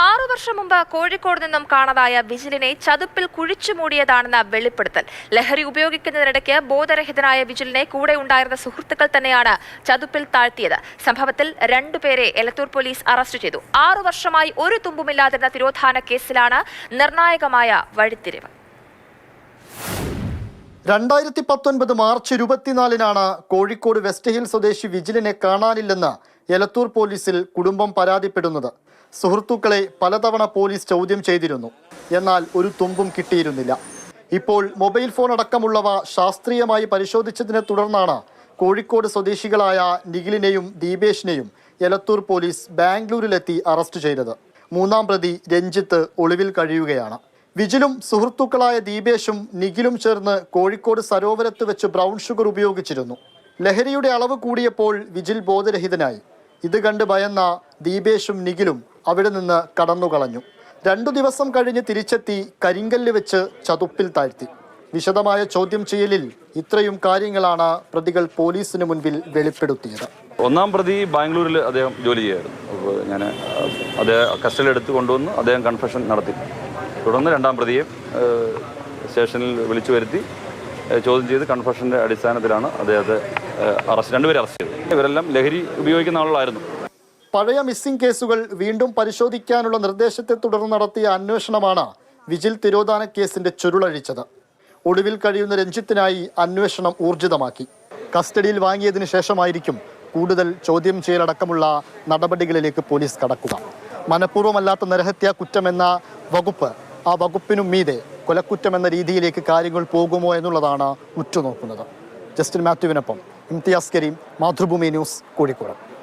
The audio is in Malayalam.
6 വർഷം മുമ്പ് കോഴിക്കോട് നിന്നും കാണാതായ വിജിലിനെ ചതുപ്പിൽ കുഴിച്ചുമൂടിയതാണെന്ന വെളിപ്പെടുത്തൽ. ലഹരി ഉപയോഗിക്കുന്നതിനിടയ്ക്ക് ബോധരഹിതനായ വിജിലിനെ കൂടെ ഉണ്ടായിരുന്ന സുഹൃത്തുക്കൾ തന്നെയാണ് ചതുപ്പിൽ താഴ്ത്തിയത്. സംഭവത്തിൽ 2 പേരെ എലത്തൂർ പോലീസ് അറസ്റ്റ് ചെയ്തു. 6 വർഷമായി ഒരു തുമ്പുമില്ലാതിരുന്ന തിരോധാന കേസിലാണ് നിർണായകമായ വഴിത്തിരിവ്. 2019 മാർച്ച് 24-നാണ് കോഴിക്കോട് വെസ്റ്റ് ഹിൽ സ്വദേശി വിജിലിനെ കാണാനില്ലെന്ന് എലത്തൂർ പോലീസിൽ കുടുംബം പരാതിപ്പെടുന്നത്. സുഹൃത്തുക്കളെ പലതവണ പോലീസ് ചോദ്യം ചെയ്തിരുന്നു. എന്നാൽ ഒരു തുമ്പും കിട്ടിയിരുന്നില്ല. ഇപ്പോൾ മൊബൈൽ ഫോൺ അടക്കമുള്ളവ ശാസ്ത്രീയമായി പരിശോധിച്ചതിനെ തുടർന്നാണ് കോഴിക്കോട് സ്വദേശികളായ നിഖിലിനെയും ദീപേഷിനെയും എലത്തൂർ പോലീസ് ബാംഗ്ലൂരിലെത്തി അറസ്റ്റ് ചെയ്തത്. 3-ാം പ്രതി രഞ്ജിത്ത് ഒളിവിൽ കഴിയുകയാണ്. വിജിലും സുഹൃത്തുക്കളായ ദീപേഷും നിഖിലും ചേർന്ന് കോഴിക്കോട് സരോവരത്ത് വെച്ച് ബ്രൗൺ ഷുഗർ ഉപയോഗിച്ചിരുന്നു. ലഹരിയുടെ അളവ് കൂടിയപ്പോൾ വിജിൽ ബോധരഹിതനായി. ഇത് കണ്ട് ഭയന്ന ദീപേഷും നിഖിലും അവിടെ നിന്ന് കടന്നുകളഞ്ഞു. 2 ദിവസം കഴിഞ്ഞ് തിരിച്ചെത്തി കരിങ്കല്ല് വെച്ച് ചതുപ്പിൽ താഴ്ത്തി. വിശദമായ ചോദ്യം ചെയ്യലിൽ ഇത്രയും കാര്യങ്ങളാണ് പ്രതികൾ പോലീസിന് മുൻപിൽ വെളിപ്പെടുത്തിയത്. 1-ാം പ്രതി ബാംഗ്ലൂരിൽ അദ്ദേഹം ജോലി ചെയ്യായിരുന്നു. ഞാൻ അദ്ദേഹം കസ്റ്റഡിയിൽ എടുത്ത് കൊണ്ടുവന്ന് അദ്ദേഹം കൺഫെഷൻ നടത്തി. തുടർന്ന് 2-ാം പ്രതിയെ സ്റ്റേഷനിൽ വിളിച്ചു വരുത്തി ചോദ്യം ചെയ്ത് കൺഫെഷൻ്റെ അടിസ്ഥാനത്തിലാണ് അദ്ദേഹത്തെ 2 പേരെ അറസ്റ്റ് ചെയ്തത്. ഇവരെല്ലാം ലഹരി ഉപയോഗിക്കുന്ന ആളുകളായിരുന്നു. പഴയ മിസ്സിംഗ് കേസുകൾ വീണ്ടും പരിശോധിക്കാനുള്ള നിർദ്ദേശത്തെ തുടർന്ന് നടത്തിയ അന്വേഷണമാണ് വിജിൽ തിരോധാന കേസിന്റെ ചുരുളഴിച്ചത്. ഒടുവിൽ കഴിയുന്ന രഞ്ജിത്തിനായി അന്വേഷണം ഊർജിതമാക്കി. കസ്റ്റഡിയിൽ വാങ്ങിയതിനു ശേഷമായിരിക്കും കൂടുതൽ ചോദ്യം ചെയ്യലടക്കമുള്ള നടപടികളിലേക്ക് പോലീസ് കടക്കുക. മനഃപൂർവ്വമല്ലാത്ത നരഹത്യാ കുറ്റമെന്ന വകുപ്പ്, ആ വകുപ്പിനും മീതെ കൊലക്കുറ്റമെന്ന രീതിയിലേക്ക് കാര്യങ്ങൾ പോകുമോ എന്നുള്ളതാണ് ഉറ്റുനോക്കുന്നത്. ജസ്റ്റിൻ മാത്യുവിനൊപ്പം ഇംതിയാസ് കരീം, മാതൃഭൂമി ന്യൂസ്, കോഴിക്കോട്.